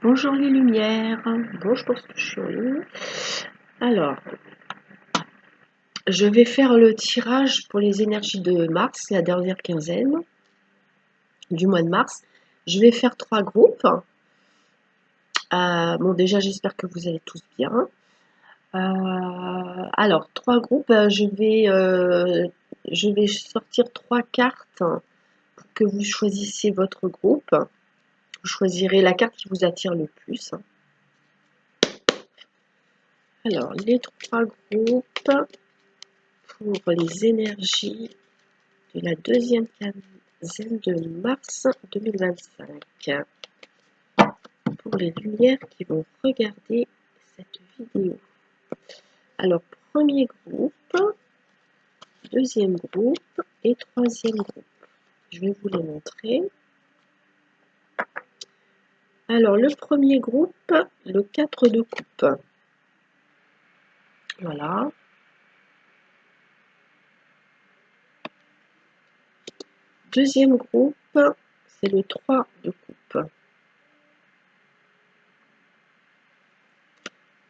Bonjour les lumières. Bon, je pense que je suis en ligne. Alors, je vais faire le tirage pour les énergies de mars, la dernière quinzaine du mois de mars. Je vais faire 3 groupes. Bon, déjà, j'espère que vous allez tous bien. Alors, 3 groupes, je vais sortir 3 cartes pour que vous choisissiez votre groupe. Vous choisirez la carte qui vous attire le plus. Alors, les 3 groupes pour les énergies de la deuxième quinzaine de mars 2025. Pour les lumières qui vont regarder cette vidéo. Alors, premier groupe, deuxième groupe et troisième groupe. Je vais vous les montrer. Alors, le premier groupe, le 4 de coupe. Voilà. Deuxième groupe, c'est le 3 de coupe.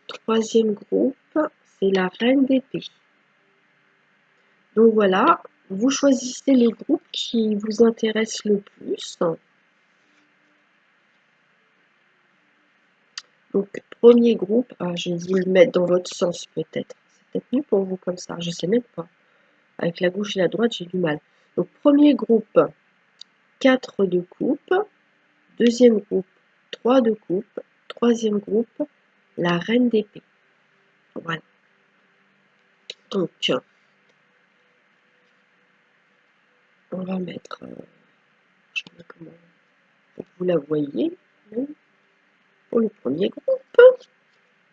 Troisième groupe, c'est la reine d'épée. Donc voilà, vous choisissez les groupes qui vous intéressent le plus. Donc, premier groupe, je vais vous le mettre dans votre sens peut-être. C'est peut-être mieux pour vous comme ça, je sais même pas. Avec la gauche et la droite, j'ai du mal. Donc, premier groupe, 4 de coupe. Deuxième groupe, 3 de coupe. Troisième groupe, la reine d'épée. Voilà. Donc, on va mettre, je sais pas comment, pour que vous la voyez, pour le premier groupe.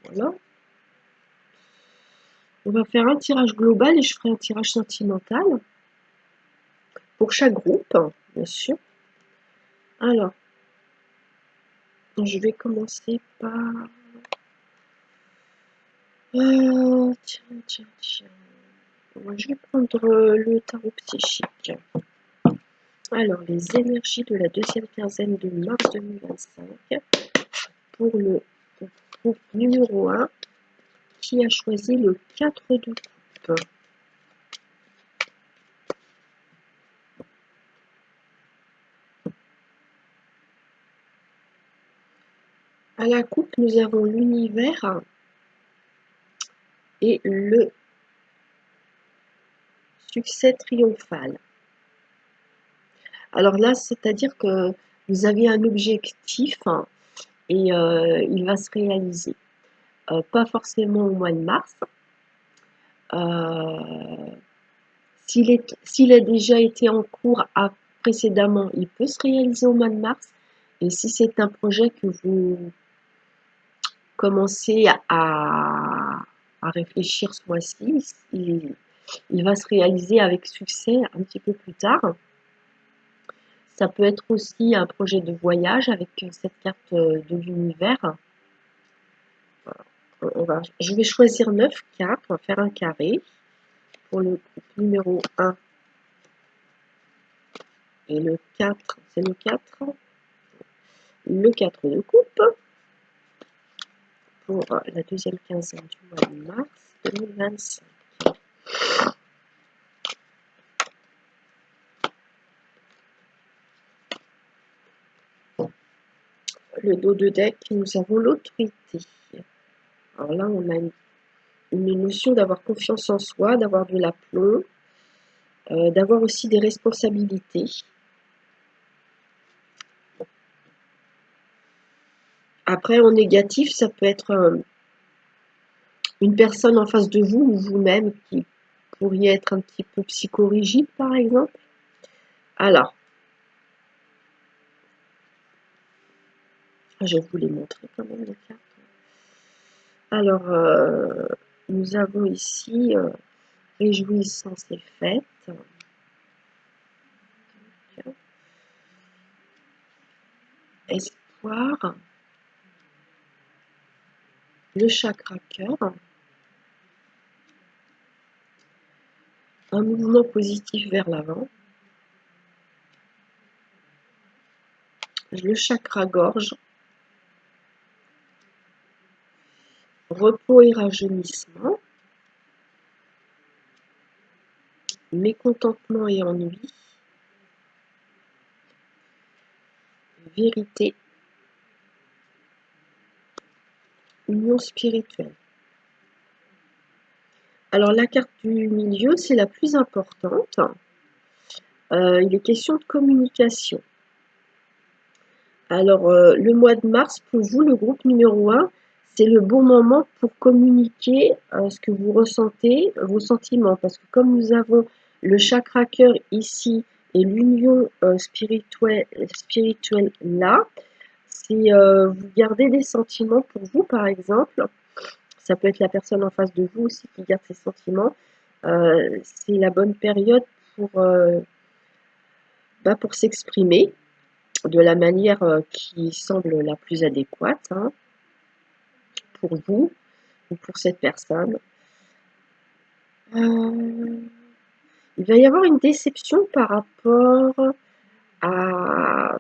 Voilà. On va faire un tirage global et je ferai un tirage sentimental pour chaque groupe, bien sûr. Alors, je vais commencer par... tiens. Moi, je vais prendre le tarot psychique. Alors, les énergies de la deuxième quinzaine de mars 2025 pour le groupe numéro 1 qui a choisi le 4 de coupe. À la coupe, nous avons l'univers et le succès triomphal. Alors là, c'est-à-dire que vous avez un objectif et il va se réaliser. Pas forcément au mois de mars. S'il a déjà été en cours précédemment, il peut se réaliser au mois de mars. Et si c'est un projet que vous commencez à réfléchir ce mois-ci, il va se réaliser avec succès un petit peu plus tard. Ça peut être aussi un projet de voyage avec cette carte de l'univers. Je vais choisir 9 cartes, on va faire un carré pour le groupe numéro 1 et le 4, c'est le 4 de coupe pour la deuxième quinzaine du mois de mars 2025. Le dos de deck, nous avons l'autorité. Alors là, on a une notion d'avoir confiance en soi, d'avoir de l'aplomb, d'avoir aussi des responsabilités. Après, en négatif, ça peut être une personne en face de vous ou vous-même qui pourriez être un petit peu psychorigide, par exemple. Alors, je vais vous les montrer quand même, les cartes. Alors, nous avons ici réjouissance et fête. Espoir. Le chakra cœur. Un mouvement positif vers l'avant. Le chakra gorge. repos et rajeunissement, mécontentement et ennui, vérité, union spirituelle. Alors la carte du milieu, c'est la plus importante. Il est question de communication. Alors le mois de mars, pour vous, le groupe numéro 1, c'est le bon moment pour communiquer ce que vous ressentez, vos sentiments. Parce que comme nous avons le chakra cœur ici et l'union spirituelle là, si vous gardez des sentiments pour vous, par exemple, ça peut être la personne en face de vous aussi qui garde ses sentiments, c'est la bonne période pour s'exprimer de la manière qui semble la plus adéquate pour vous ou pour cette personne. Il va y avoir une déception par rapport à,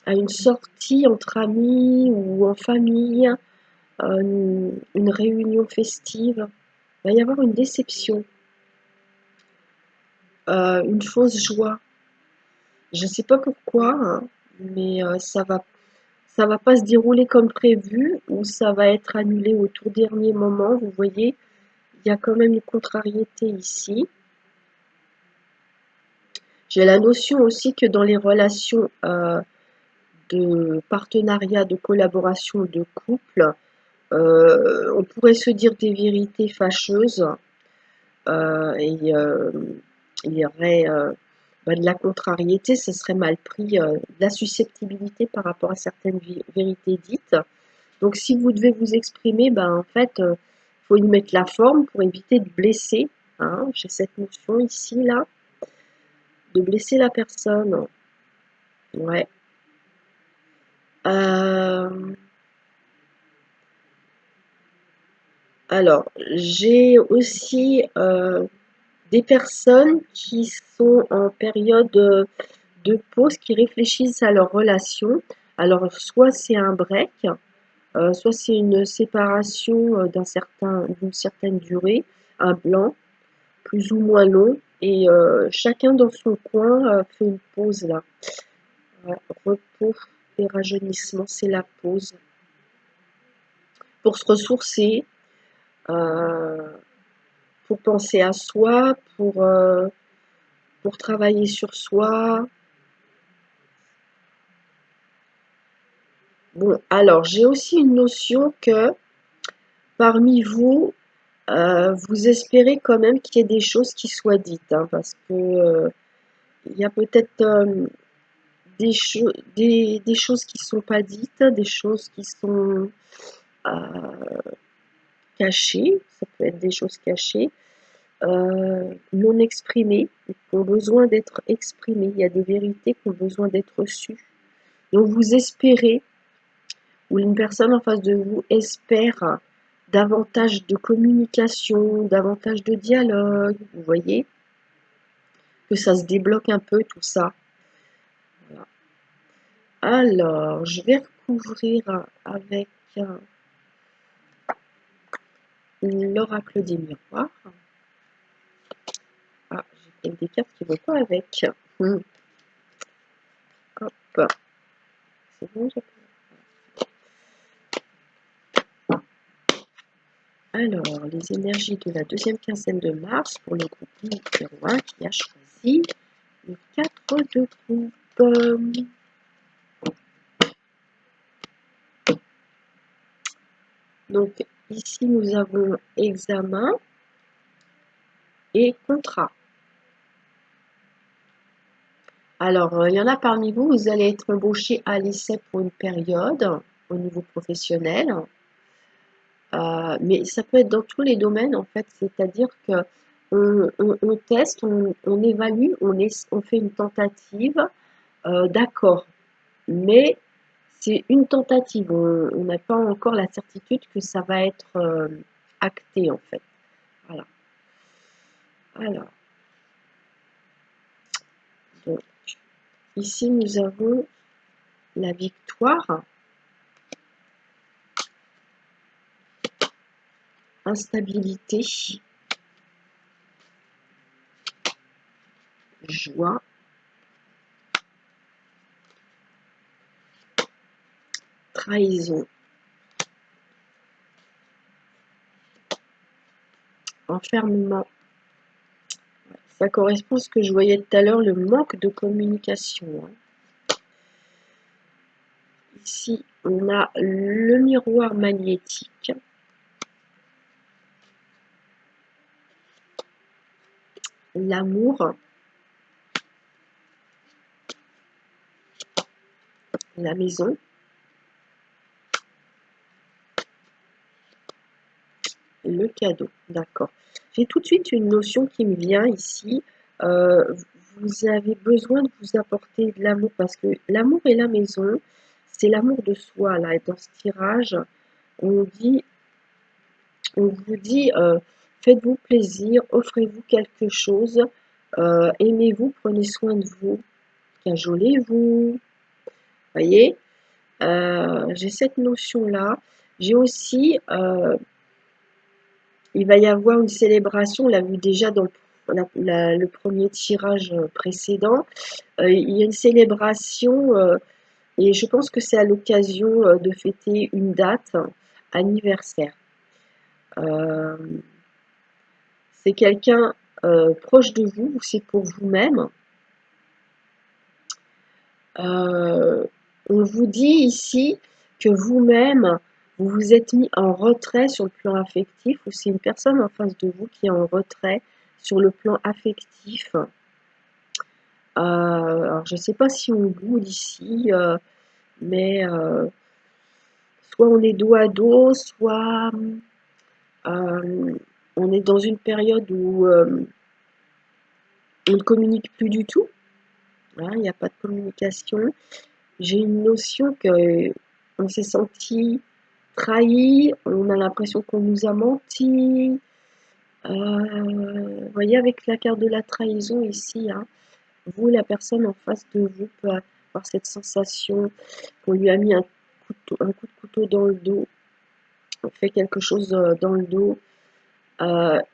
à une sortie entre amis ou en famille, une réunion festive. Il va y avoir une déception, une fausse joie. Je ne sais pas pourquoi, mais ça va pas se dérouler comme prévu ou ça va être annulé au tout dernier moment. Vous voyez, il y a quand même une contrariété ici. J'ai la notion aussi que dans les relations de partenariat, de collaboration, de couple, on pourrait se dire des vérités fâcheuses et il y aurait de la contrariété, ce serait mal pris, de la susceptibilité par rapport à certaines vérités dites. Donc si vous devez vous exprimer, en fait, faut y mettre la forme pour éviter de blesser. J'ai cette notion ici, là, de blesser la personne. Ouais. Alors, j'ai aussi des personnes qui sont en période de pause, qui réfléchissent à leur relation. Alors, soit c'est un break, soit c'est une séparation d'une certaine durée, un blanc, plus ou moins long, et chacun dans son coin fait une pause là. Ouais, repos et rajeunissement, c'est la pause. Pour se ressourcer, pour penser à soi, pour travailler sur soi. Bon, alors j'ai aussi une notion que parmi vous, vous espérez quand même qu'il y ait des choses qui soient dites, parce que il y a peut-être des choses qui ne sont pas dites, des choses qui sont cachées, ça peut être des choses cachées, non exprimées, qui ont besoin d'être exprimées. Il y a des vérités qui ont besoin d'être reçues. Donc vous espérez, ou une personne en face de vous espère davantage de communication, davantage de dialogue, vous voyez, que ça se débloque un peu tout ça. Voilà. Alors, je vais recouvrir avec l'oracle des miroirs. Ah, j'ai des cartes qui ne vont pas avec. Hop, c'est bon, Alors, les énergies de la deuxième quinzaine de mars pour le groupe numéro 1 qui a choisi le 4 de coupe. Donc, ici, nous avons examen et contrat. Alors, il y en a parmi vous, vous allez être embauché à l'essai pour une période au niveau professionnel. Mais ça peut être dans tous les domaines, en fait. C'est-à-dire que on teste, on évalue, on fait une tentative d'accord. Mais c'est une tentative. On n'a pas encore la certitude que ça va être acté, en fait. Voilà. Alors, donc, ici, nous avons la victoire. instabilité, joie, trahison, enfermement. Ça correspond à ce que je voyais tout à l'heure, le manque de communication. Ici, on a le miroir magnétique. L'amour, la maison, le cadeau. D'accord. J'ai tout de suite une notion qui me vient ici. Euh, vous avez besoin de vous apporter de l'amour parce que l'amour et la maison, c'est l'amour de soi. Là, et dans ce tirage, on dit, on vous dit, faites-vous plaisir, offrez-vous quelque chose, aimez-vous, prenez soin de vous, cajolez-vous. Voyez, j'ai cette notion-là. J'ai aussi, il va y avoir une célébration, on l'a vu déjà dans le premier tirage précédent. Il y a une célébration et je pense que c'est à l'occasion de fêter une date anniversaire. Euh, c'est quelqu'un proche de vous ou c'est pour vous-même. On vous dit ici que vous-même, vous vous êtes mis en retrait sur le plan affectif ou c'est une personne en face de vous qui est en retrait sur le plan affectif. Alors je ne sais pas si on boude ici, mais soit on est dos à dos, soit on est dans une période où on ne communique plus du tout. Hein, il n'y a pas de communication. J'ai une notion que on s'est senti trahi, on a l'impression qu'on nous a menti. Vous voyez, avec la carte de la trahison ici, hein, vous, la personne en face de vous peut avoir cette sensation qu'on lui a mis un coup de couteau dans le dos, on fait quelque chose dans le dos,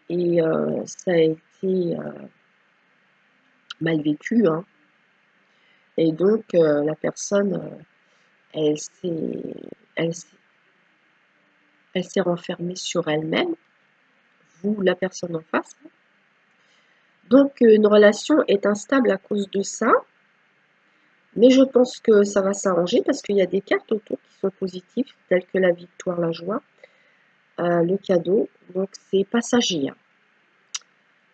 et ça a été mal vécu, hein. Et donc, la personne, elle s'est elle s'est elle s'est renfermée sur elle-même, vous, la personne en face. Donc, une relation est instable à cause de ça, mais je pense que ça va s'arranger parce qu'il y a des cartes autour qui sont positives, telles que la victoire, la joie, le cadeau, donc c'est passager, hein.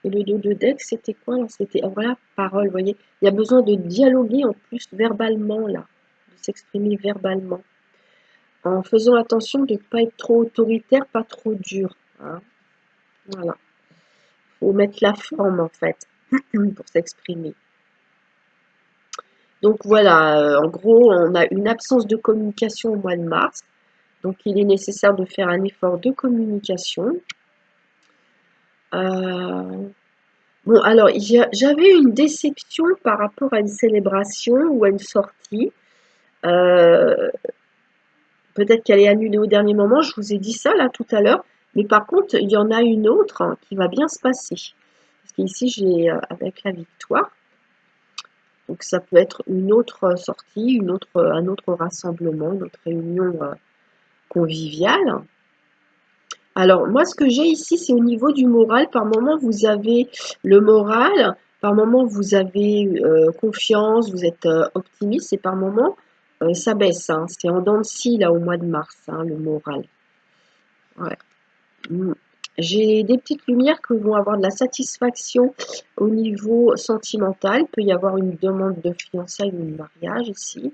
Et le dos de deck, c'était quoi là? C'était, voilà, parole, vous voyez. Il y a besoin de dialoguer en plus verbalement là, de s'exprimer verbalement, en faisant attention de ne pas être trop autoritaire, pas trop dur, hein. Voilà. Faut mettre la forme en fait pour s'exprimer. Donc voilà, en gros, on a une absence de communication au mois de mars. Donc il est nécessaire de faire un effort de communication. Bon, alors j'avais une déception par rapport à une célébration ou à une sortie. Euh, Peut-être qu'elle est annulée au dernier moment, je vous ai dit ça là tout à l'heure. Mais par contre, il y en a une autre qui va bien se passer. Parce qu'ici, j'ai avec la victoire. Donc ça peut être une autre sortie, un autre rassemblement, une autre réunion conviviale. Alors moi ce que j'ai ici c'est au niveau du moral. Par moment vous avez le moral, par moment vous avez confiance, vous êtes optimiste et par moment ça baisse, hein. C'est en dents de scie là au mois de mars, hein, le moral. Ouais. Mm. J'ai des petites lumières qui vont avoir de la satisfaction au niveau sentimental. Il peut y avoir une demande de fiançailles ou de mariage ici.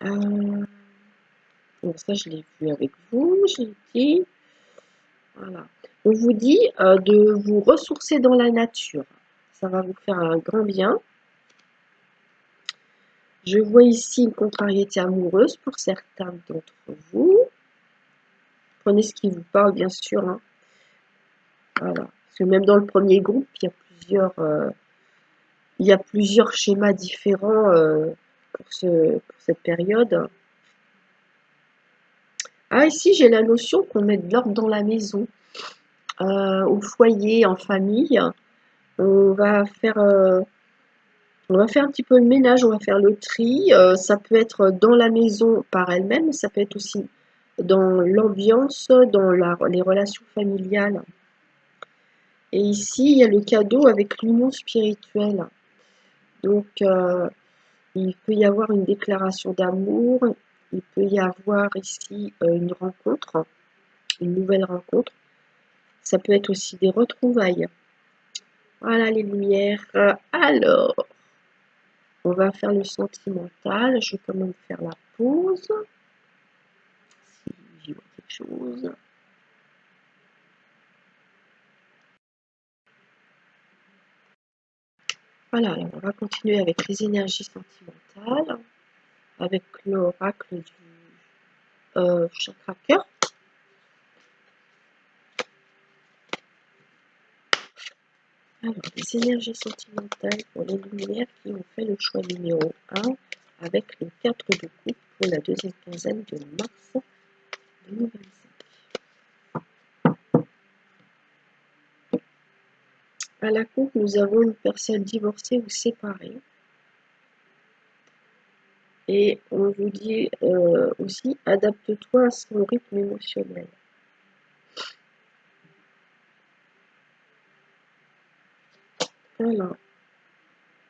Bon, ça, je l'ai vu avec vous, je l'ai dit. Voilà. On vous dit de vous ressourcer dans la nature. Ça va vous faire un grand bien. Je vois ici une contrariété amoureuse pour certains d'entre vous. Prenez ce qui vous parle, bien sûr, hein. Voilà. Parce que même dans le premier groupe, il y a plusieurs schémas différents pour cette période. Ah, ici, j'ai la notion qu'on met de l'ordre dans la maison, au foyer, en famille. On va faire, on va faire un petit peu le ménage, on va faire le tri. Ça peut être dans la maison par elle-même, ça peut être aussi dans l'ambiance, dans les relations familiales. Et ici, il y a le cadeau avec l'union spirituelle. Donc, il peut y avoir une déclaration d'amour, il peut y avoir ici une rencontre, une nouvelle rencontre. Ça peut être aussi des retrouvailles. Voilà les lumières. Alors, on va faire le sentimental. Je vais quand même faire la pause. Si j'y vois quelque chose. Voilà, alors on va continuer avec les énergies sentimentales, avec l'oracle du chakra cœur. Alors, les énergies sentimentales pour les lumières qui ont fait le choix numéro 1 avec le 4 de coupe pour la deuxième quinzaine de mars 2025. À la coupe, nous avons une personne divorcée ou séparée. Et on vous dit aussi, adapte-toi à son rythme émotionnel. Voilà.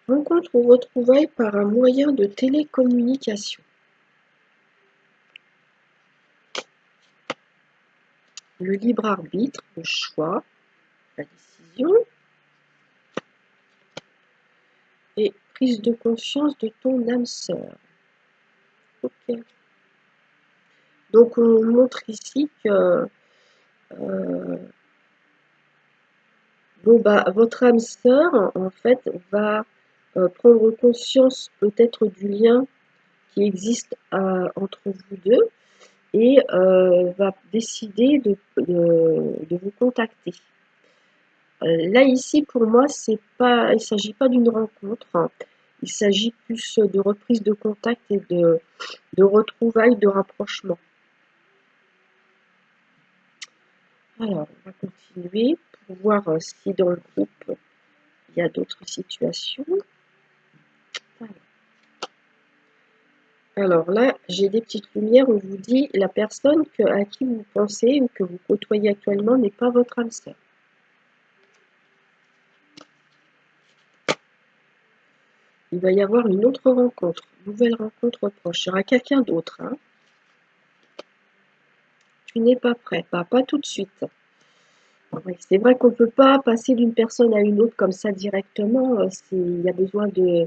Rencontre ou retrouvailles par un moyen de télécommunication. Le libre arbitre, le choix, la décision et prise de conscience de ton âme sœur. Ok. Donc on montre ici que bon bah votre âme sœur en fait va prendre conscience peut-être du lien qui existe entre vous deux et va décider de vous contacter. Là ici pour moi il ne s'agit pas d'une rencontre, hein. Il s'agit plus de reprise de contact et de retrouvailles, de rapprochement. Alors on va continuer pour voir si dans le groupe il y a d'autres situations. Alors là, j'ai des petites lumières, on vous dit la personne à qui vous pensez ou que vous côtoyez actuellement n'est pas votre âme sœur. Il va y avoir une autre rencontre, une nouvelle rencontre proche. Il y aura quelqu'un d'autre. Hein. Tu n'es pas prêt, pas tout de suite. Oui, c'est vrai qu'on ne peut pas passer d'une personne à une autre comme ça directement. Il y a besoin de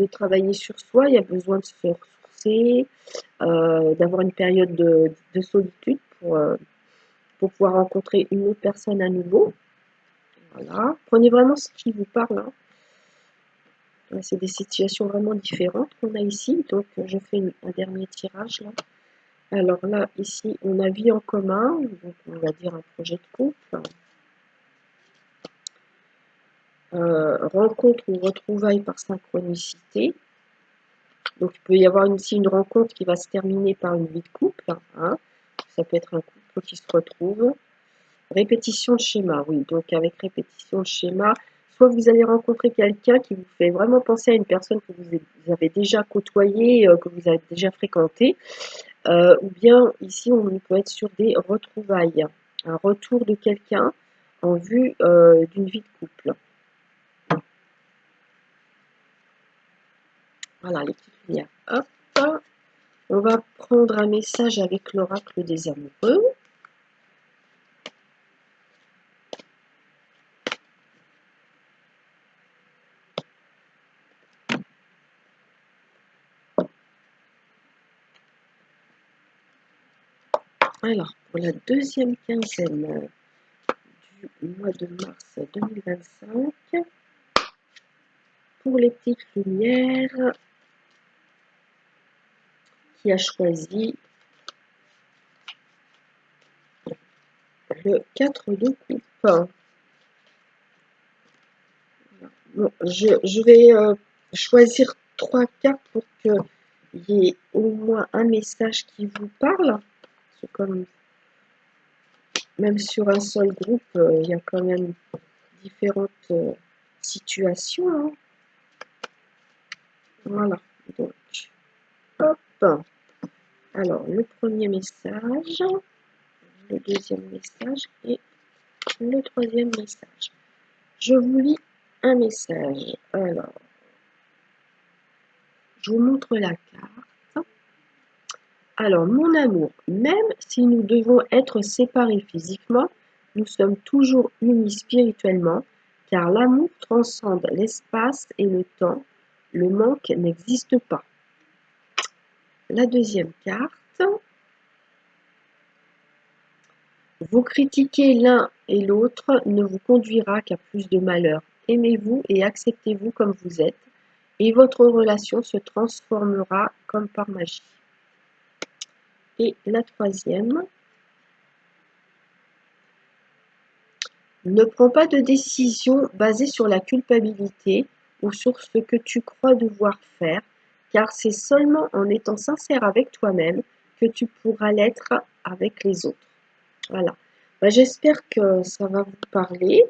travailler sur soi, il y a besoin de se ressourcer, d'avoir une période de solitude pour pouvoir rencontrer une autre personne à nouveau. Voilà. Prenez vraiment ce qui vous parle. Hein. C'est des situations vraiment différentes qu'on a ici. Donc, je fais un dernier tirage là. Alors là, ici, on a vie en commun, donc on va dire un projet de couple. Rencontre ou retrouvailles par synchronicité. Donc, il peut y avoir ici une rencontre qui va se terminer par une vie de couple. Hein. Ça peut être un couple qui se retrouve. Répétition de schéma, oui. Donc, avec répétition de schéma, soit vous allez rencontrer quelqu'un qui vous fait vraiment penser à une personne que vous avez déjà côtoyée, que vous avez déjà fréquentée, ou bien ici, on peut être sur des retrouvailles, un retour de quelqu'un en vue d'une vie de couple. Voilà, les petites lumières. Hop, on va prendre un message avec l'oracle des amoureux. Alors, pour la deuxième quinzaine du mois de mars 2025, pour les petites lumières, qui a choisi le 4 de coupe. Bon, je vais choisir 3 cartes pour que y ait au moins un message qui vous parle. C'est comme, même sur un seul groupe, il y a quand même différentes situations. Hein. Voilà. Donc, hop. Alors, le premier message, le deuxième message et le troisième message. Je vous lis un message. Alors, je vous montre la carte. Alors, mon amour, même si nous devons être séparés physiquement, nous sommes toujours unis spirituellement, car l'amour transcende l'espace et le temps. Le manque n'existe pas. La deuxième carte. Vous critiquer l'un et l'autre ne vous conduira qu'à plus de malheur. Aimez-vous et acceptez-vous comme vous êtes, et votre relation se transformera comme par magie. Et la troisième. Ne prends pas de décision basée sur la culpabilité ou sur ce que tu crois devoir faire, car c'est seulement en étant sincère avec toi-même que tu pourras l'être avec les autres. Voilà. J'espère que ça va vous parler.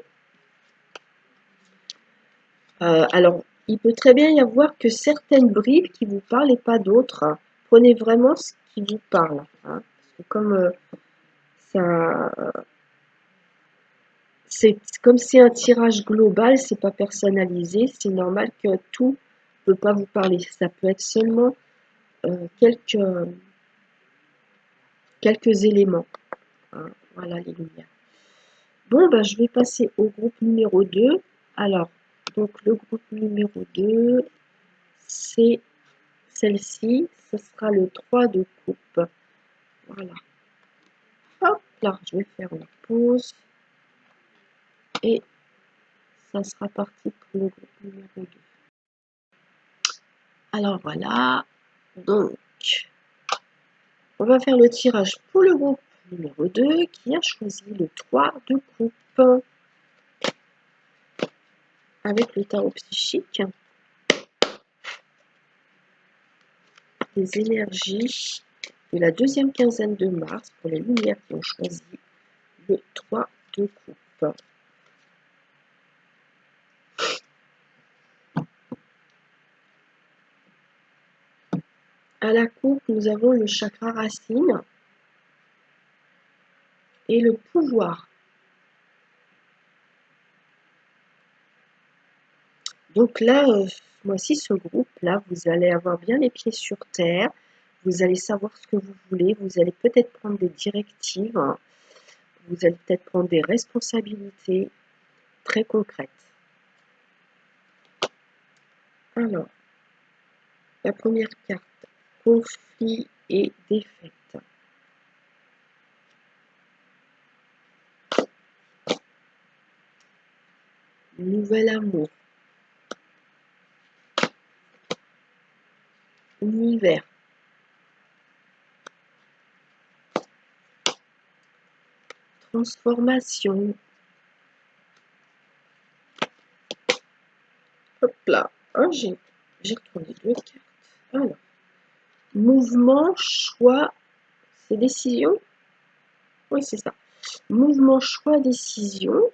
Alors, il peut très bien y avoir que certaines bribes qui vous parlent et pas d'autres. Prenez vraiment ce qui vous parle. Hein. Parce que comme ça, comme c'est un tirage global, c'est pas personnalisé, c'est normal que tout ne peut pas vous parler. Ça peut être seulement quelques éléments. Hein. Voilà les lumières. Bon, je vais passer au groupe numéro 2. Alors, donc le groupe numéro 2, c'est celle-ci. Ce sera le 3 de coupe. Voilà. Hop là, je vais faire une pause. Et ça sera parti pour le groupe numéro 2. Alors voilà. Donc, on va faire le tirage pour le groupe numéro 2 qui a choisi le 3 de coupe. Avec le tarot psychique. Les énergies de la deuxième quinzaine de mars pour les lumières qui ont choisi le 3 de coupe. À la coupe, nous avons le chakra racine et le pouvoir. Donc là, ce mois-ci, ce groupe-là, vous allez avoir bien les pieds sur terre. Vous allez savoir ce que vous voulez. Vous allez peut-être prendre des directives. Vous allez peut-être prendre des responsabilités très concrètes. Alors, la première carte, conflit et défaite. Nouvel amour. Univers. Transformation. Hop là. Oh, j'ai retourné deux cartes. Alors, mouvement, choix, c'est décision. Oui, c'est ça. Mouvement, choix, décision.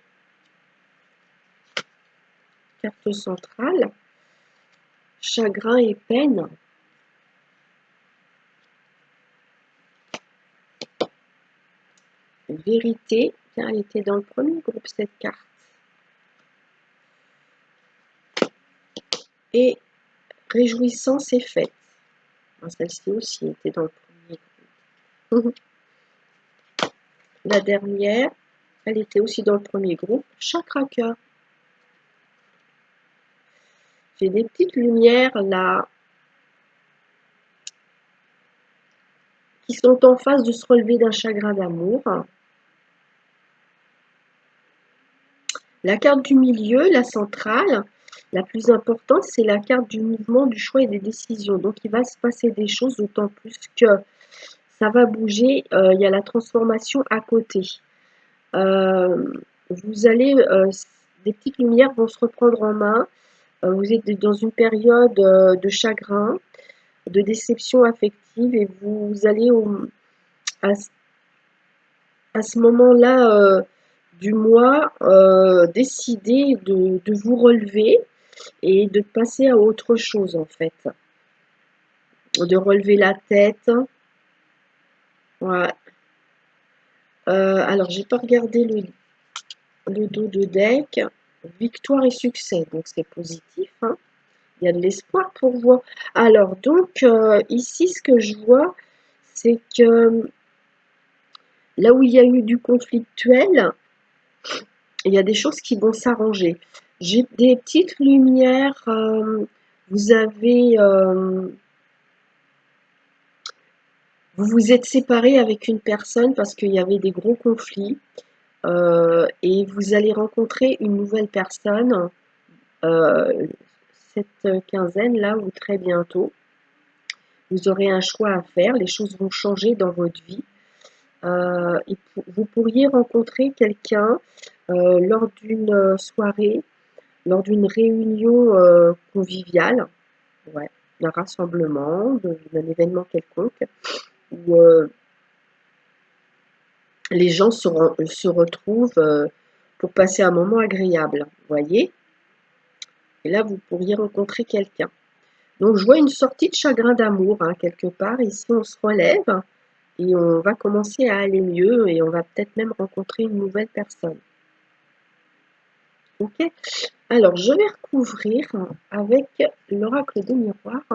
Carte centrale. Chagrin et peine. Vérité. Bien, elle était dans le premier groupe, cette carte. Et réjouissance et fête. Celle-ci aussi était dans le premier groupe. La dernière, elle était aussi dans le premier groupe. Chakra cœur. J'ai des petites lumières là qui sont en phase de se relever d'un chagrin d'amour. La carte du milieu, la centrale, la plus importante, c'est la carte du mouvement, du choix et des décisions. Donc, il va se passer des choses, d'autant plus que ça va bouger. Il y a la transformation à côté. Vous allez, des petites lumières vont se reprendre en main. Vous êtes dans une période de chagrin. de déception affective et vous allez à, à ce moment-là du mois décider de vous relever et de passer à autre chose en fait. De relever la tête. Ouais. Alors, j'ai pas regardé le dos de deck. Victoire et succès, donc c'est positif. Hein. Il y a de l'espoir pour vous. Alors, donc, ici, ce que je vois, c'est que là où il y a eu du conflictuel, il y a des choses qui vont s'arranger. J'ai des petites lumières. Vous avez... vous vous êtes séparé avec une personne parce qu'il y avait des gros conflits. Et vous allez rencontrer une nouvelle personne cette quinzaine-là ou très bientôt. Vous aurez un choix à faire, les choses vont changer dans votre vie. Et vous pourriez rencontrer quelqu'un lors d'une soirée, lors d'une réunion conviviale, ouais, d'un rassemblement, d'un événement quelconque, où les gens se retrouvent pour passer un moment agréable, vous voyez. Et là, vous pourriez rencontrer quelqu'un. Donc, je vois une sortie de chagrin d'amour, hein, quelque part. Ici, on se relève et on va commencer à aller mieux et on va peut-être même rencontrer une nouvelle personne. Ok. Alors, je vais recouvrir avec l'oracle des miroirs.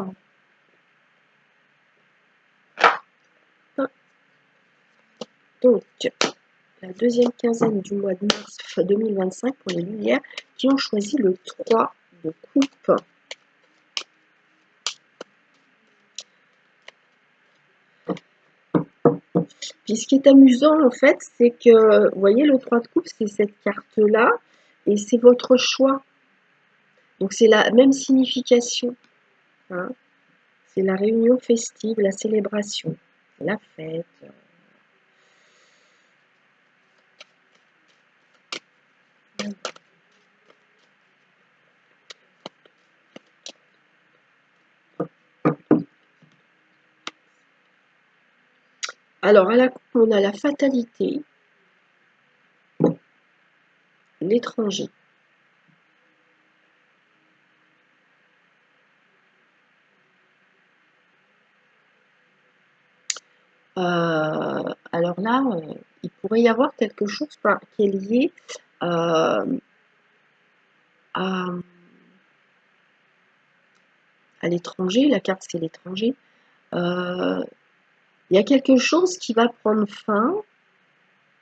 Donc, la deuxième quinzaine du mois de mars 2025 pour les lumières qui ont choisi le 3 de coupe. Puis ce qui est amusant en fait, c'est que, vous voyez, le 3 de coupe, c'est cette carte-là, et c'est votre choix. Donc c'est la même signification. Hein. C'est la réunion festive, la célébration, la fête. Alors à la coupe, on a la fatalité, l'étranger. Alors là, il pourrait y avoir quelque chose qui est lié à, à l'étranger. La carte, c'est l'étranger. Il y a quelque chose qui va prendre fin.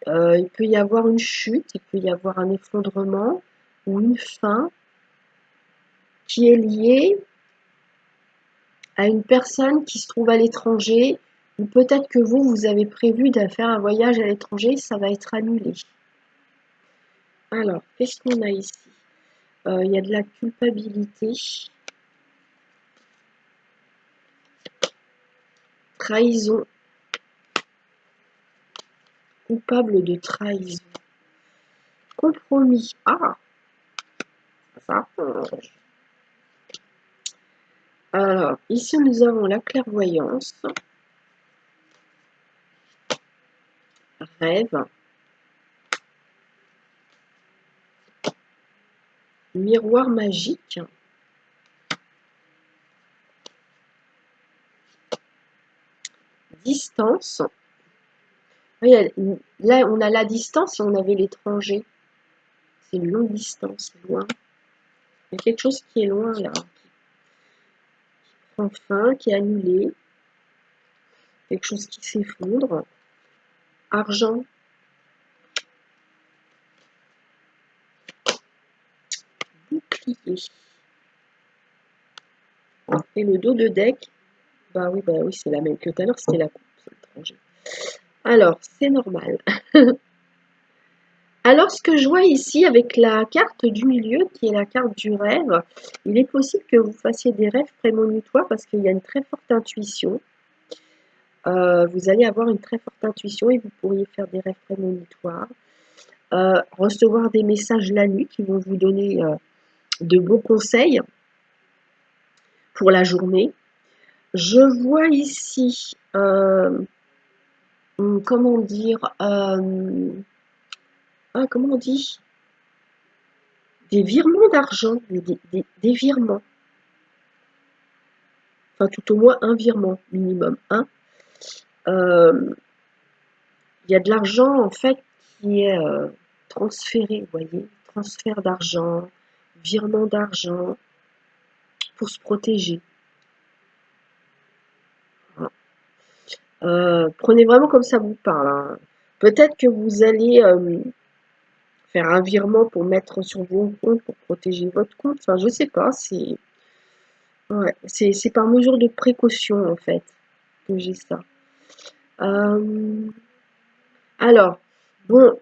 Il peut y avoir une chute, il peut y avoir un effondrement ou une fin qui est liée à une personne qui se trouve à l'étranger, ou peut-être que vous avez prévu de faire un voyage à l'étranger, ça va être annulé. Alors, qu'est-ce qu'on a ici? Il y a de la culpabilité, trahison, coupable de trahison, compromis. Ah, ça. Alors, ici nous avons la clairvoyance, rêve, miroir magique, distance. Là, on a la distance et on avait l'étranger. C'est une longue distance, c'est loin. Il y a quelque chose qui est loin là, qui prend fin, qui est annulé. Quelque chose qui s'effondre. Argent. Bouclier. Et le dos de deck, bah oui, c'est la même que tout à l'heure, c'était la coupe, c'est l'étranger. Alors, c'est normal. Alors, ce que je vois ici avec la carte du milieu, qui est la carte du rêve, il est possible que vous fassiez des rêves prémonitoires parce qu'il y a une très forte intuition. Vous allez avoir une très forte intuition et vous pourriez faire des rêves prémonitoires. Recevoir des messages la nuit qui vont vous donner de bons conseils pour la journée. Je vois ici, comment dire, comment on dit? Des virements d'argent, des virements. Enfin, tout au moins un virement minimum, hein. Il y a de l'argent, en fait, qui est transféré, vous voyez, transfert d'argent, virement d'argent pour se protéger. Prenez vraiment comme ça vous parle, hein. Peut-être que vous allez faire un virement pour mettre sur vos comptes pour protéger votre compte. Enfin, je sais pas, ouais, c'est par mesure de précaution en fait que j'ai ça. Euh, alors, bon,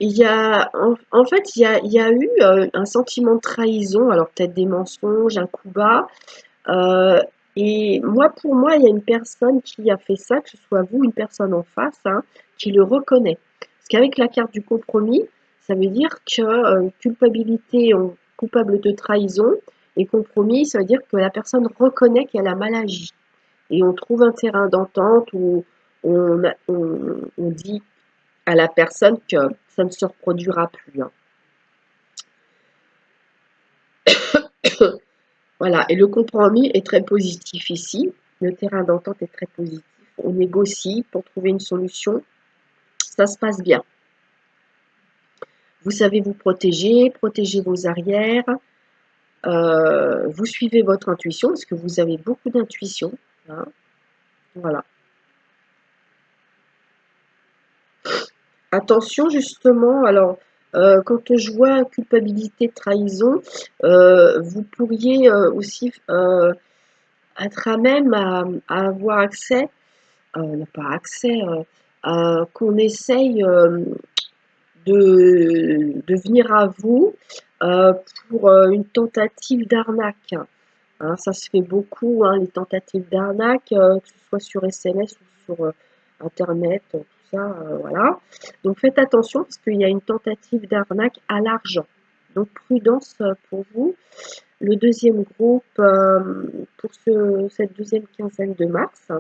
en fait, il y a eu un sentiment de trahison, alors peut-être des mensonges, un coup bas. euh, et moi, pour moi, il y a une personne qui a fait ça, que ce soit vous, une personne en face, hein, qui le reconnaît. Parce qu'avec la carte du compromis, ça veut dire que culpabilité, coupable de trahison, et compromis, ça veut dire que la personne reconnaît qu'elle a mal agi. Et on trouve un terrain d'entente où on dit à la personne que ça ne se reproduira plus, hein. Voilà, et le compromis est très positif ici. Le terrain d'entente est très positif. On négocie pour trouver une solution. Ça se passe bien. Vous savez vous protéger, protéger vos arrières. Vous suivez votre intuition parce que vous avez beaucoup d'intuition, hein. Voilà. Attention justement, alors quand je vois culpabilité, trahison, vous pourriez aussi être à même à avoir accès, pas accès, qu'on essaye de venir à vous euh, pour une tentative d'arnaque, hein. Ça se fait beaucoup, hein, les tentatives d'arnaque, que ce soit sur SMS ou sur Internet, tout ça, voilà. Donc faites attention parce qu'il y a une tentative d'arnaque à l'argent. Donc prudence pour vous. Le deuxième groupe, pour cette deuxième quinzaine de mars,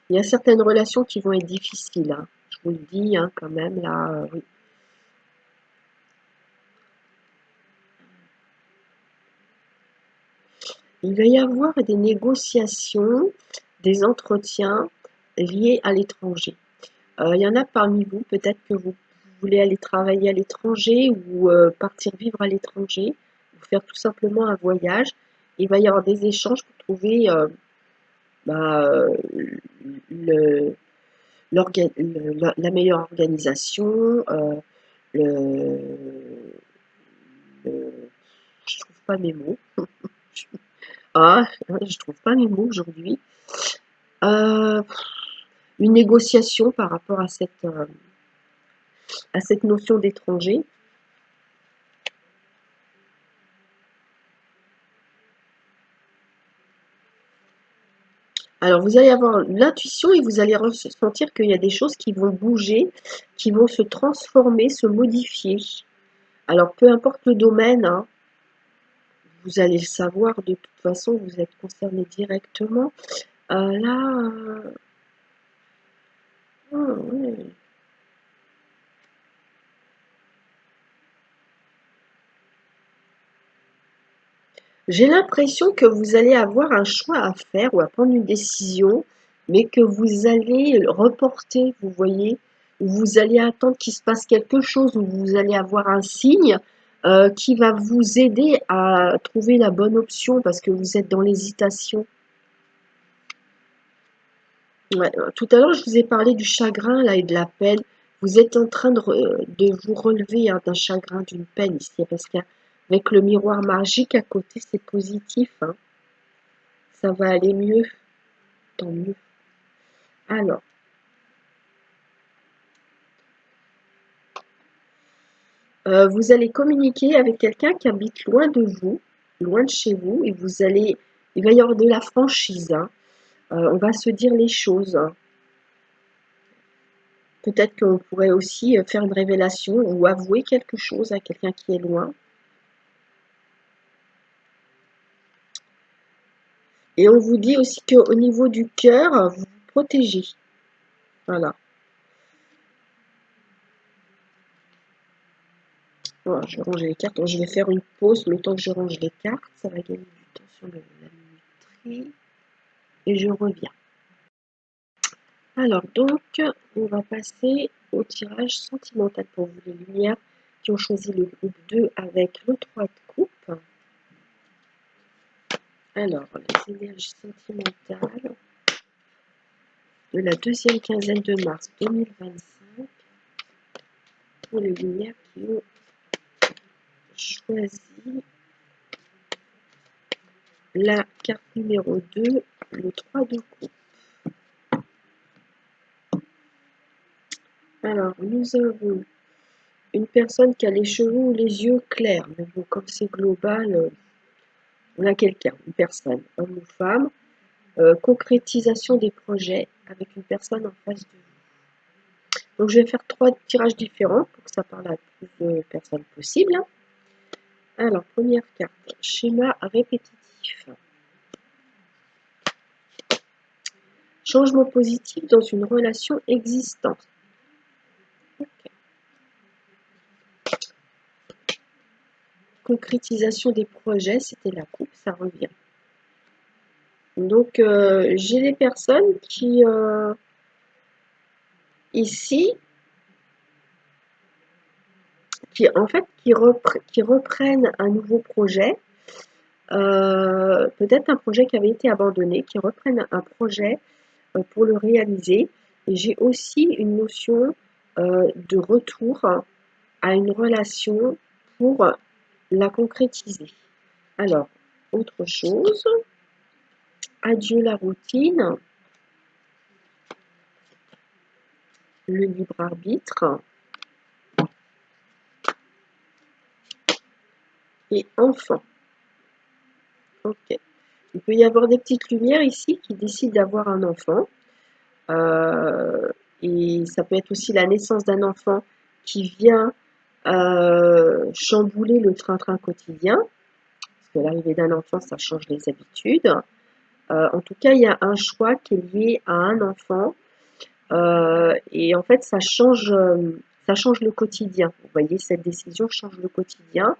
il y a certaines relations qui vont être difficiles, hein. Je vous le dis, hein, quand même, là, oui. Il va y avoir des négociations, des entretiens liés à l'étranger. Il y en a parmi vous, peut-être que vous voulez aller travailler à l'étranger ou partir vivre à l'étranger, ou faire tout simplement un voyage. Il va y avoir des échanges pour trouver bah, le, la meilleure organisation, le, le- je trouve pas mes mots. Ah, je trouve pas mes mots aujourd'hui. Euh, une négociation par rapport à cette notion d'étranger. Alors, vous allez avoir l'intuition et vous allez ressentir qu'il y a des choses qui vont bouger, qui vont se transformer, se modifier. Alors, peu importe le domaine, hein, vous allez le savoir de toute façon, vous êtes concerné directement. Là, ouais. J'ai l'impression que vous allez avoir un choix à faire ou à prendre une décision, mais que vous allez le reporter, vous voyez, ou vous allez attendre qu'il se passe quelque chose, ou vous allez avoir un signe qui va vous aider à trouver la bonne option parce que vous êtes dans l'hésitation. Ouais, tout à l'heure, je vous ai parlé du chagrin là et de la peine. Vous êtes en train de vous relever, hein, d'un chagrin, d'une peine ici, parce qu'avec le miroir magique à côté, c'est positif, hein. Ça va aller mieux, tant mieux. Alors, vous allez communiquer avec quelqu'un qui habite loin de vous, loin de chez vous, et il va y avoir de la franchise, hein. On va se dire les choses, hein. Peut-être qu'on pourrait aussi faire une révélation ou avouer quelque chose à quelqu'un qui est loin. Et on vous dit aussi qu'au niveau du cœur, vous vous protégez. Voilà. Voilà, je vais ranger les cartes. Donc, je vais faire une pause le temps que je range les cartes. Ça va gagner du temps sur la minuterie. Et je reviens. Alors donc, on va passer au tirage sentimental pour vous, les lumières qui ont choisi le groupe 2 avec le 3 de coupe. Alors, les énergies sentimentales de la deuxième quinzaine de mars 2025 pour les lumières qui ont choisi la carte numéro 2, le 3 de coupe. Alors, nous avons une personne qui a les cheveux ou les yeux clairs, mais bon, comme c'est global, on a quelqu'un, une personne, homme ou femme, concrétisation des projets avec une personne en face de vous. Donc je vais faire 3 tirages différents pour que ça parle à plus de personnes possible. Alors, première carte, schéma répétitif. Changement positif dans une relation existante. Okay. Concrétisation des projets, c'était la coupe, ça revient. Donc, j'ai des personnes qui, ici, qui en fait, qui reprennent un nouveau projet, peut-être un projet qui avait été abandonné, qui reprennent un projet pour le réaliser. Et j'ai aussi une notion de retour à une relation pour la concrétiser. Alors, autre chose, adieu la routine, le libre arbitre, et enfant. Ok. Il peut y avoir des petites lumières ici qui décident d'avoir un enfant. Et ça peut être aussi la naissance d'un enfant qui vient chambouler le train-train quotidien. Parce que l'arrivée d'un enfant, ça change les habitudes. En tout cas, il y a un choix qui est lié à un enfant. Et en fait, ça change le quotidien. Vous voyez, cette décision change le quotidien.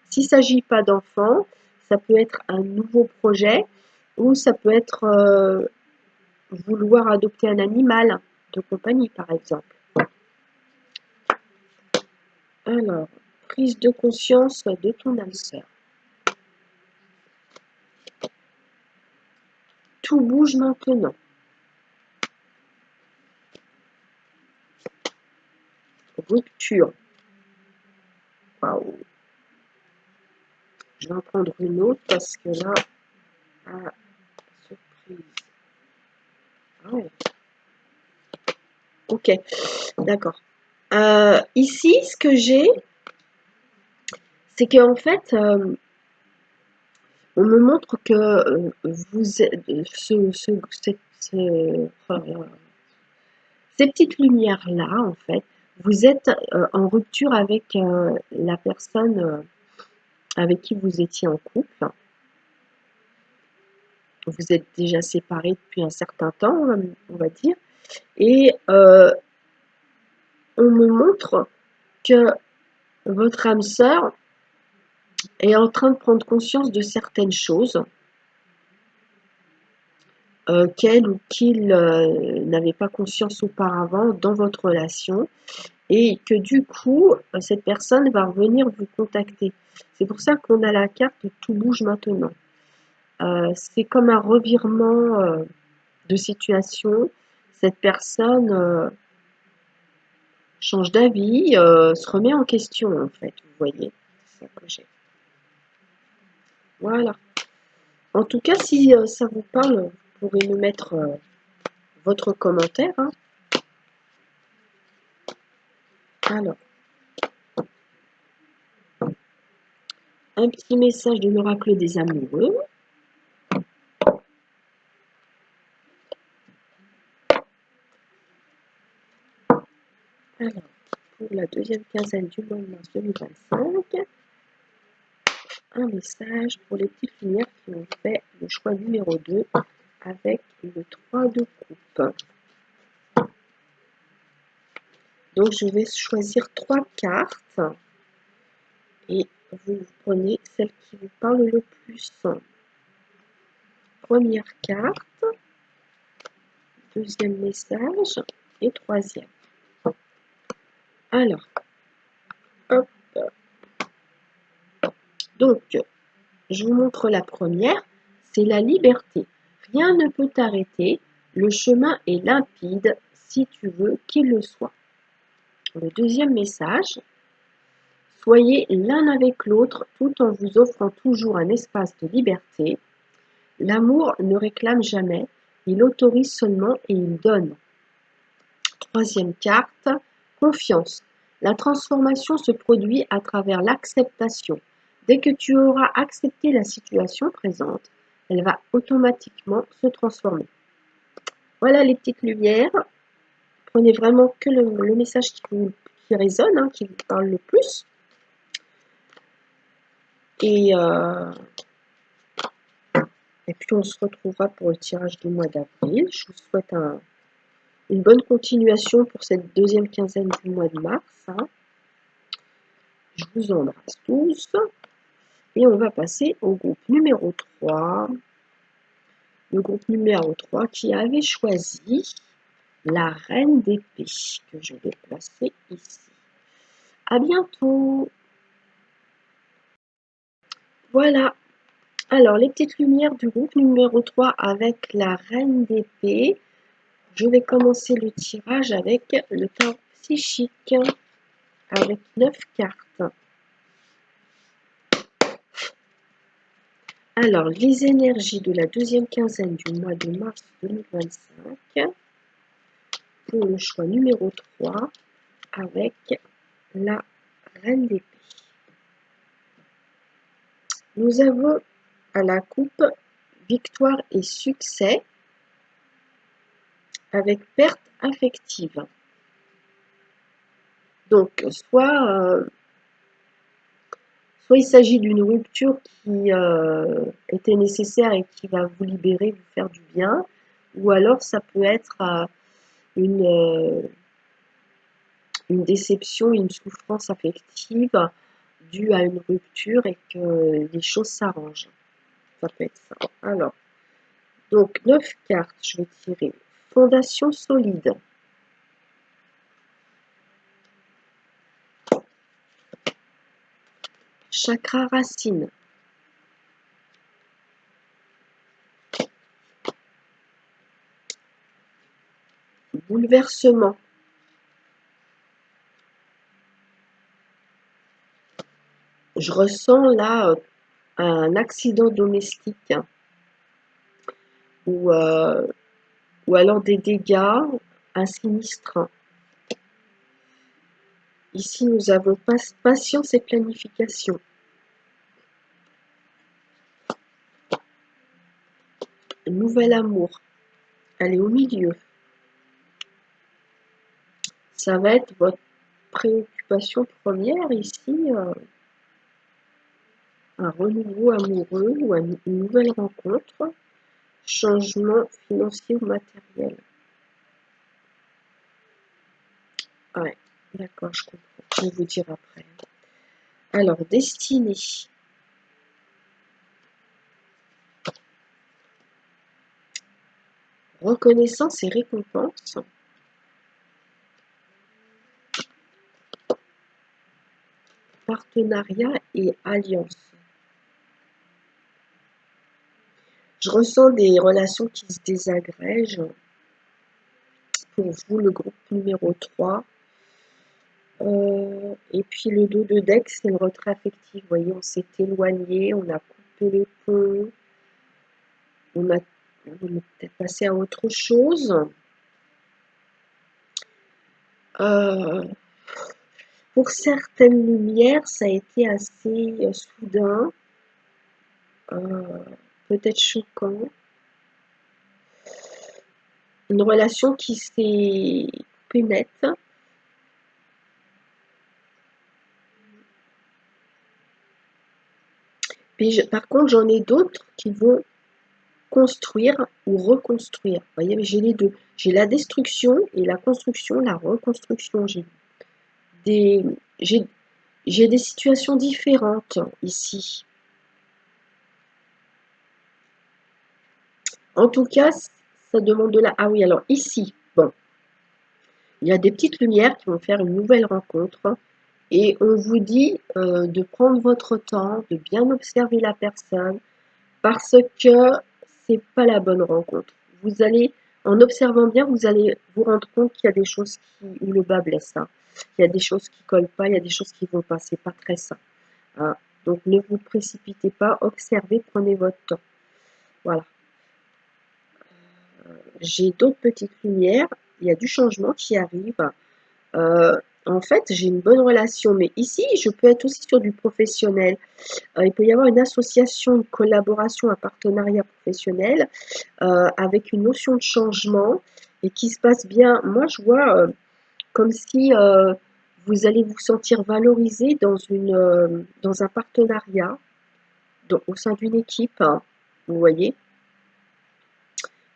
S'il ne s'agit pas d'enfant, ça peut être un nouveau projet ou ça peut être vouloir adopter un animal de compagnie, par exemple. Alors, prise de conscience de ton âme sœur. Tout bouge maintenant. Rupture. Waouh. Je vais en prendre une autre parce que là, ah, surprise. Ah ouais. Ok, d'accord. Ici, ce que j'ai, c'est qu'en fait, on me montre que vous êtes, oh là là, ces petites lumières-là, en fait, vous êtes en rupture avec la personne avec qui vous étiez en couple. Vous êtes déjà séparés depuis un certain temps, on va dire. Et on me montre que votre âme sœur est en train de prendre conscience de certaines choses qu'elle ou qu'il n'avait pas conscience auparavant dans votre relation et que du coup, cette personne va revenir vous contacter. C'est pour ça qu'on a la carte « Tout bouge maintenant ». C'est comme un revirement de situation. Cette personne change d'avis, se remet en question en fait, vous voyez. C'est ça que j'ai. Voilà. En tout cas, si ça vous parle, vous pourrez me mettre votre commentaire. Hein. Alors, un petit message de l'oracle des amoureux. la deuxième quinzaine du mois de mars 2025. Un message pour les petites lumières qui ont fait le choix numéro 2 avec le 3 de coupe. Donc je vais choisir 3 cartes et vous prenez celle qui vous parle le plus. Première carte, deuxième message et troisième. Alors, hop. Donc, je vous montre la première, c'est la liberté. Rien ne peut t'arrêter, le chemin est limpide si tu veux qu'il le soit. Le deuxième message, soyez l'un avec l'autre tout en vous offrant toujours un espace de liberté. L'amour ne réclame jamais, il autorise seulement et il donne. Troisième carte, confiance. La transformation se produit à travers l'acceptation. Dès que tu auras accepté la situation présente, elle va automatiquement se transformer. Voilà les petites lumières. Prenez vraiment que le message qui résonne, qui vous parle le plus. Et puis on se retrouvera pour le tirage du mois d'avril. Je vous souhaite une bonne continuation pour cette deuxième quinzaine du mois de mars. Je vous embrasse tous. Et on va passer au groupe numéro 3. Le groupe numéro 3 qui avait choisi la reine d'épée, que je vais placer ici. À bientôt. Voilà. Alors, les petites lumières du groupe numéro 3 avec la reine d'épée. Je vais commencer le tirage avec le temps psychique, avec 9 cartes. Alors, les énergies de la deuxième quinzaine du mois de mars 2025 pour le choix numéro 3 avec la reine d'épée. Nous avons à la coupe victoire et succès avec perte affective. Donc, soit il s'agit d'une rupture qui était nécessaire et qui va vous libérer, vous faire du bien, ou alors ça peut être une déception, une souffrance affective due à une rupture et que les choses s'arrangent. Ça peut être ça. Alors, donc 9 cartes, je vais tirer. Fondation solide. Chakra racine. Bouleversement. Je ressens là un accident domestique ou alors des dégâts, un sinistre. Ici, nous avons patience et planification. Nouvel amour. Elle est au milieu. Ça va être votre préoccupation première ici, un renouveau amoureux ou une nouvelle rencontre, changement financier ou matériel. Ouais, d'accord, je comprends. Je vais vous dire après. Alors, destinée. Reconnaissance et récompense. Partenariat et alliance. Je ressens des relations qui se désagrègent. Pour vous, le groupe numéro 3. Et puis le dos de deck, c'est le retrait affectif. Vous voyez, on s'est éloigné, on a coupé les ponts, on est peut-être passé à autre chose. Pour certaines lumières, ça a été assez soudain, peut-être choquant. Une relation qui s'est coupée nette. Par contre, j'en ai d'autres qui vont construire ou reconstruire. Vous voyez, j'ai les deux. J'ai la destruction et la construction, la reconstruction. Des, j'ai, j'ai des situations différentes ici. En tout cas, ça demande de la... Ah oui, alors ici, bon, il y a des petites lumières qui vont faire une nouvelle rencontre. Et on vous dit de prendre votre temps, de bien observer la personne, parce que c'est pas la bonne rencontre. Vous allez, en observant bien, vous allez vous rendre compte qu'il y a des choses où le bas blesse. Hein. Il y a des choses qui collent pas, il y a des choses qui vont pas. C'est pas très sain. Hein. Donc ne vous précipitez pas, observez, prenez votre temps. Voilà. J'ai d'autres petites lumières. Il y a du changement qui arrive. Euh, En fait, j'ai une bonne relation, mais ici, je peux être aussi sur du professionnel. Il peut y avoir une association, une collaboration, un partenariat professionnel avec une notion de changement et qui se passe bien. Moi, je vois comme si vous allez vous sentir valorisé dans un partenariat, au sein d'une équipe, hein, vous voyez.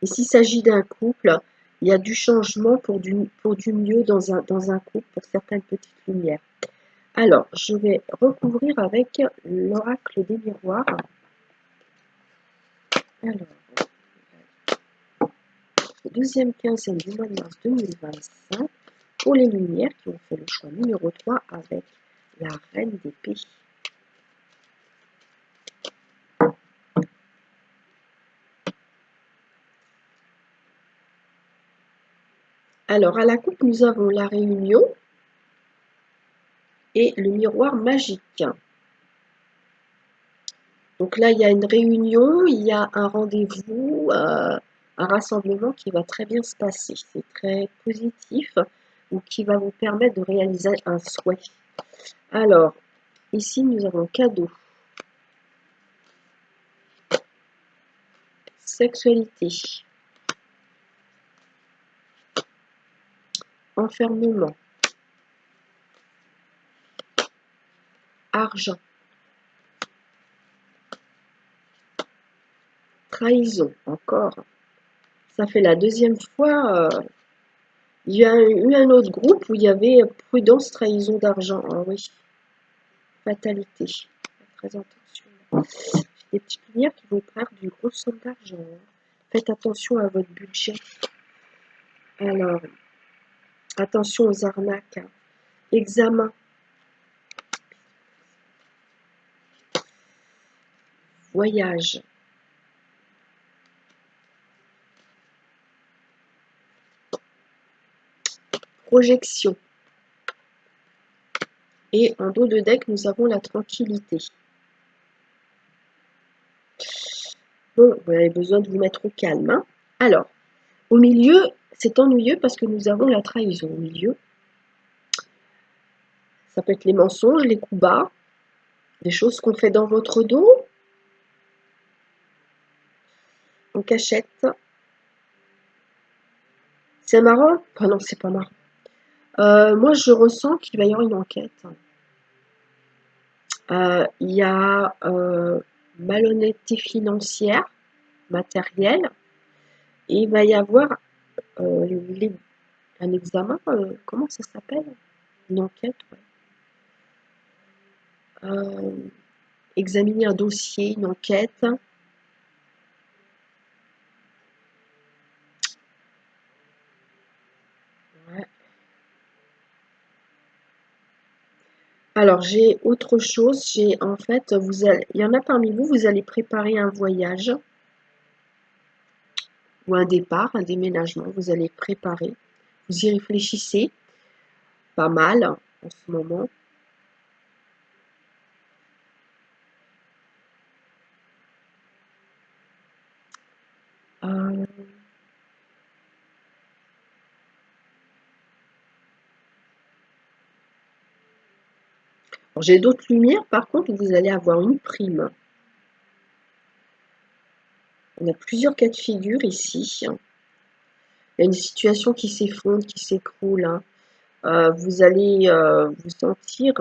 Et s'il s'agit d'un couple, il y a du changement pour du mieux dans un couple, pour certaines petites lumières. Alors, je vais recouvrir avec l'oracle des miroirs. Alors, deuxième quinzaine du mois de mars 2025, pour les lumières qui ont fait le choix numéro 3 avec la reine d'épée. Alors, à la coupe, nous avons la réunion et le miroir magique. Donc là, il y a une réunion, il y a un rendez-vous, un rassemblement qui va très bien se passer. C'est très positif ou qui va vous permettre de réaliser un souhait. Alors, ici, nous avons cadeau, sexualité, enfermement, argent, trahison, encore. Ça fait la deuxième fois. Il y a eu un autre groupe où il y avait prudence, trahison d'argent. Ah oui, fatalité. Très attention. Des petites lumières qui vont perdre du gros somme d'argent. Faites attention à votre budget. Alors, attention aux arnaques. Hein. Examen. Voyage. Projection. Et en dos de deck, nous avons la tranquillité. Bon, vous avez besoin de vous mettre au calme. Hein. Alors, au milieu, c'est ennuyeux parce que nous avons la trahison au milieu. Ça peut être les mensonges, les coups bas, des choses qu'on fait dans votre dos, en cachette. C'est marrant? Ah non, c'est pas marrant. Moi, je ressens qu'il va y avoir une enquête. Il y a malhonnêteté financière, matérielle, et il va y avoir un examen, comment ça s'appelle? Une enquête, ouais. Examiner un dossier, une enquête. Ouais. Alors, j'ai autre chose. J'ai en fait, il y en a parmi vous, vous allez préparer un voyage ou un départ, un déménagement. Vous allez préparer. Vous y réfléchissez pas mal en ce moment. Euh, J'ai d'autres lumières, par contre, vous allez avoir une prime. On a plusieurs cas de figure ici. Il y a une situation qui s'effondre, qui s'écroule. Hein. Vous allez vous sentir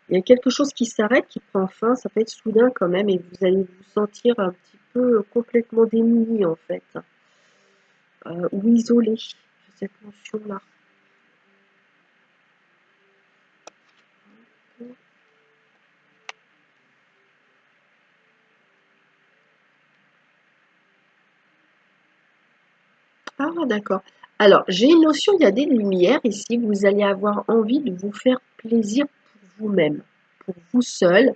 Il y a quelque chose qui s'arrête, qui prend fin, ça peut être soudain quand même, et vous allez vous sentir un petit peu complètement démuni en fait, ou isolé. J'ai cette notion-là. Ah d'accord. Alors, j'ai une notion, il y a des lumières ici, vous allez avoir envie de vous faire plaisir pour vous-même, pour vous seul.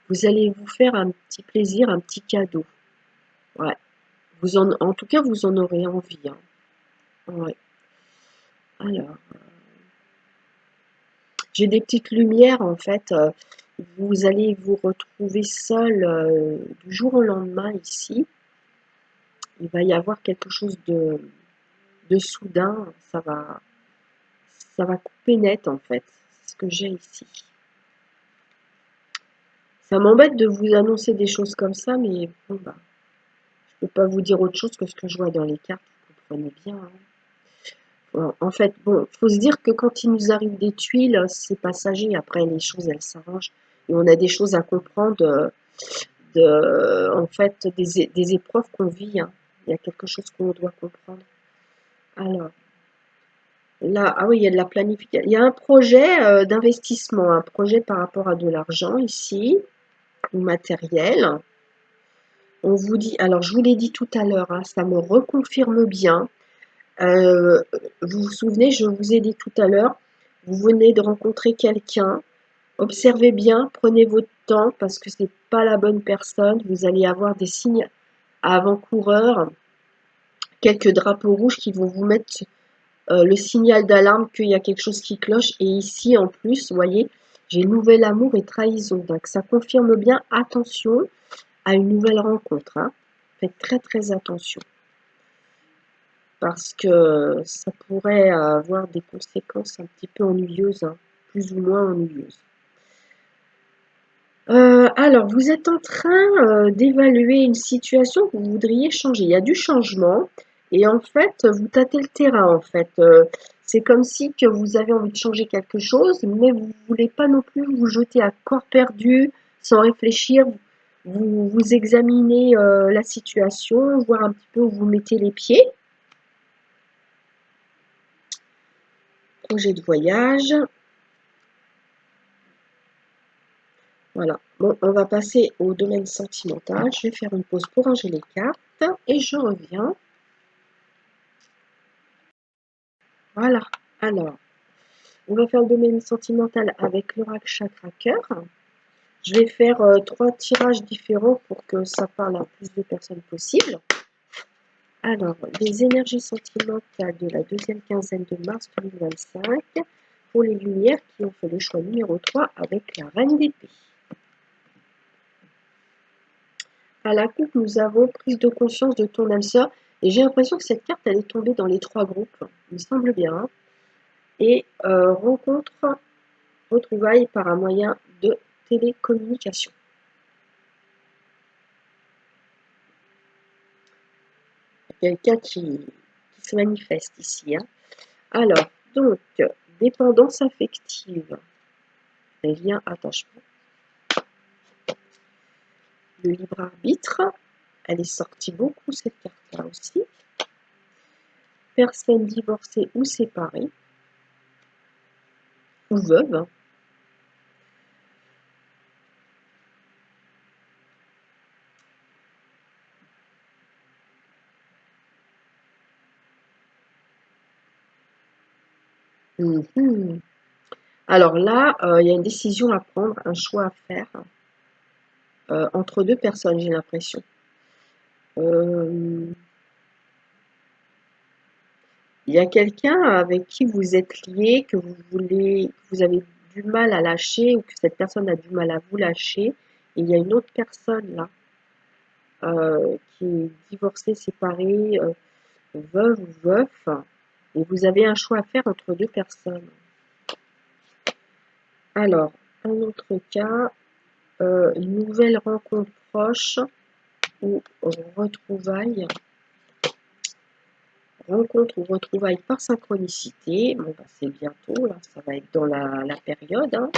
Vous allez vous faire un petit plaisir, un petit cadeau. Ouais. En tout cas, vous en aurez envie, hein. Ouais. Alors, j'ai des petites lumières en fait. Vous allez vous retrouver seul du jour au lendemain ici. Il va y avoir quelque chose de soudain. Ça va couper net en fait. C'est ce que j'ai ici. Ça m'embête de vous annoncer des choses comme ça, mais bon bah, je peux pas vous dire autre chose que ce que je vois dans les cartes. Vous comprenez bien, hein. En fait, bon, faut se dire que quand il nous arrive des tuiles, c'est passager. Après, les choses, elles s'arrangent. Et on a des choses à comprendre en fait, des épreuves qu'on vit, hein. Il y a quelque chose qu'on doit comprendre. Alors, là, ah oui, il y a de la planification. Il y a un projet d'investissement, un projet par rapport à de l'argent ici, ou matériel. On vous dit, alors je vous l'ai dit tout à l'heure, hein, ça me reconfirme bien. Euh, vous vous souvenez, je vous ai dit tout à l'heure, vous venez de rencontrer quelqu'un, observez bien, prenez votre temps parce que c'est pas la bonne personne. Vous allez avoir des signes avant-coureurs, quelques drapeaux rouges qui vont vous mettre le signal d'alarme qu'il y a quelque chose qui cloche. Et ici, en plus, vous voyez, j'ai nouvel amour et trahison. Donc, ça confirme bien, attention à une nouvelle rencontre, hein. Faites très, très attention. Parce que ça pourrait avoir des conséquences un petit peu ennuyeuses, hein, plus ou moins ennuyeuses. Alors, vous êtes en train d'évaluer une situation que vous voudriez changer. Il y a du changement et en fait, vous tâtez le terrain. En fait, c'est comme si que vous avez envie de changer quelque chose, mais vous ne voulez pas non plus vous jeter à corps perdu, sans réfléchir. Vous examinez la situation, voir un petit peu où vous mettez les pieds. Projet de voyage. Voilà. Bon, on va passer au domaine sentimental. Je vais faire une pause pour ranger les cartes et je reviens. Voilà. Alors, on va faire le domaine sentimental avec l'oracle chakra cœur. Je vais faire 3 tirages différents pour que ça parle à plus de personnes possible. Alors, les énergies sentimentales de la deuxième quinzaine de mars 2025 pour les lumières qui ont fait le choix numéro 3 avec la reine d'épée. À la coupe, nous avons prise de conscience de ton âme sœur. Et j'ai l'impression que cette carte, elle est tombée dans les 3 groupes. Il me semble bien, hein. Et rencontre, retrouvailles par un moyen de télécommunication. Quelqu'un qui se manifeste ici, hein. Alors, donc, dépendance affective, les liens attachement. Le libre arbitre, elle est sortie beaucoup cette carte-là aussi. Personne divorcée ou séparée, ou veuve, hein. Mhm. Alors là, il y a une décision à prendre, un choix à faire entre 2 personnes, j'ai l'impression. Il y a quelqu'un avec qui vous êtes lié, que vous avez du mal à lâcher ou que cette personne a du mal à vous lâcher. Et il y a une autre personne là qui est divorcée, séparée, veuve ou veuf. Et vous avez un choix à faire entre 2 personnes. Alors, un autre cas, une nouvelle rencontre proche ou retrouvailles. Rencontre ou retrouvailles par synchronicité. Bon, bah, c'est bientôt, là, ça va être dans la période, hein.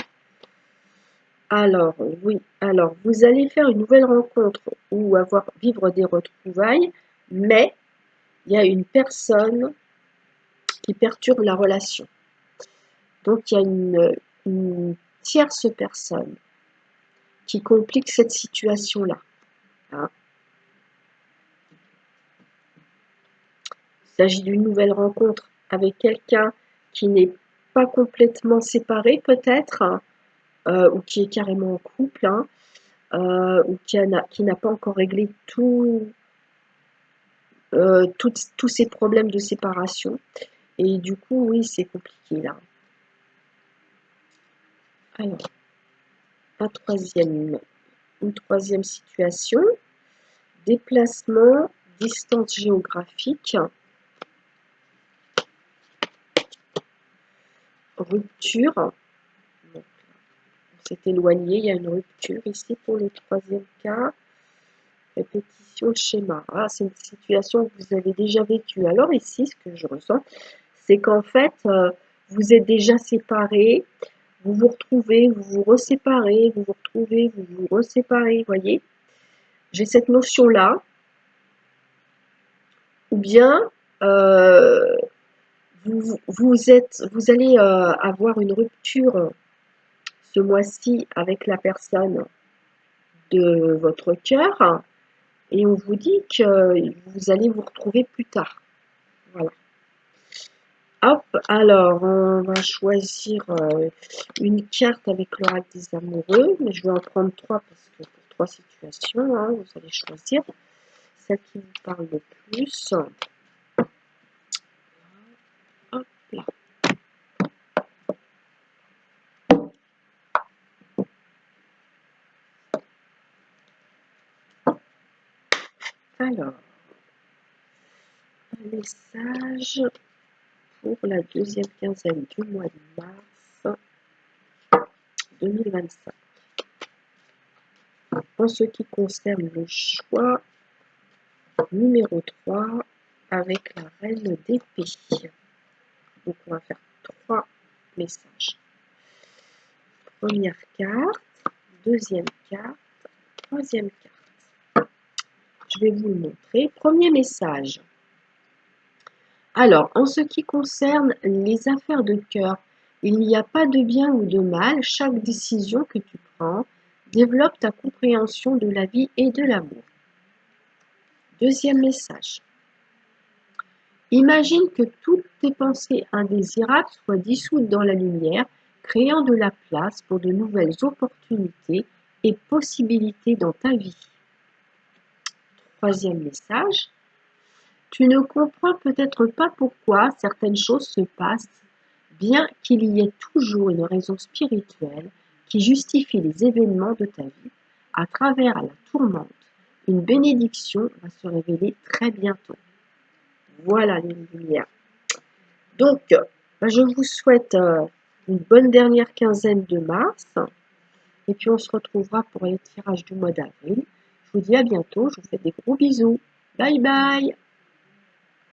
Alors, oui, alors vous allez faire une nouvelle rencontre ou vivre des retrouvailles, mais il y a une personne qui perturbe la relation. Donc, il y a une tierce personne qui complique cette situation-là. Hein. Il s'agit d'une nouvelle rencontre avec quelqu'un qui n'est pas complètement séparé, peut-être, hein, ou qui est carrément en couple, hein, ou qui n'a pas encore réglé tous ces problèmes de séparation. Et du coup, oui, c'est compliqué là. Alors, une troisième situation, déplacement, distance géographique, rupture. Donc, on s'est éloigné, il y a une rupture ici pour le troisième cas. Répétition, schéma. Ah, c'est une situation que vous avez déjà vécue. Alors ici, ce que je ressens, c'est qu'en fait, vous êtes déjà séparés, vous vous retrouvez, vous vous reséparez, vous vous retrouvez, vous vous reséparez, voyez. J'ai cette notion-là. Ou bien, euh, vous allez avoir une rupture ce mois-ci avec la personne de votre cœur et on vous dit que vous allez vous retrouver plus tard. Voilà. Hop, alors on va choisir une carte avec l'oracle des amoureux, mais je vais en prendre trois parce que pour trois situations, hein, vous allez choisir celle qui vous parle le plus. Hop là. Alors, un message pour la deuxième quinzaine du mois de mars 2025. En ce qui concerne le choix numéro 3 avec la reine d'épée. Donc on va faire trois messages. Première carte, deuxième carte, troisième carte. Je vais vous le montrer. Premier message. Alors, en ce qui concerne les affaires de cœur, il n'y a pas de bien ou de mal. Chaque décision que tu prends développe ta compréhension de la vie et de l'amour. Deuxième message. Imagine que toutes tes pensées indésirables soient dissoutes dans la lumière, créant de la place pour de nouvelles opportunités et possibilités dans ta vie. Troisième message. Tu ne comprends peut-être pas pourquoi certaines choses se passent, bien qu'il y ait toujours une raison spirituelle qui justifie les événements de ta vie. À travers la tourmente, une bénédiction va se révéler très bientôt. Voilà les lumières. Donc, je vous souhaite une bonne dernière quinzaine de mars. Et puis, on se retrouvera pour les tirages du mois d'avril. Je vous dis à bientôt. Je vous fais des gros bisous. Bye bye.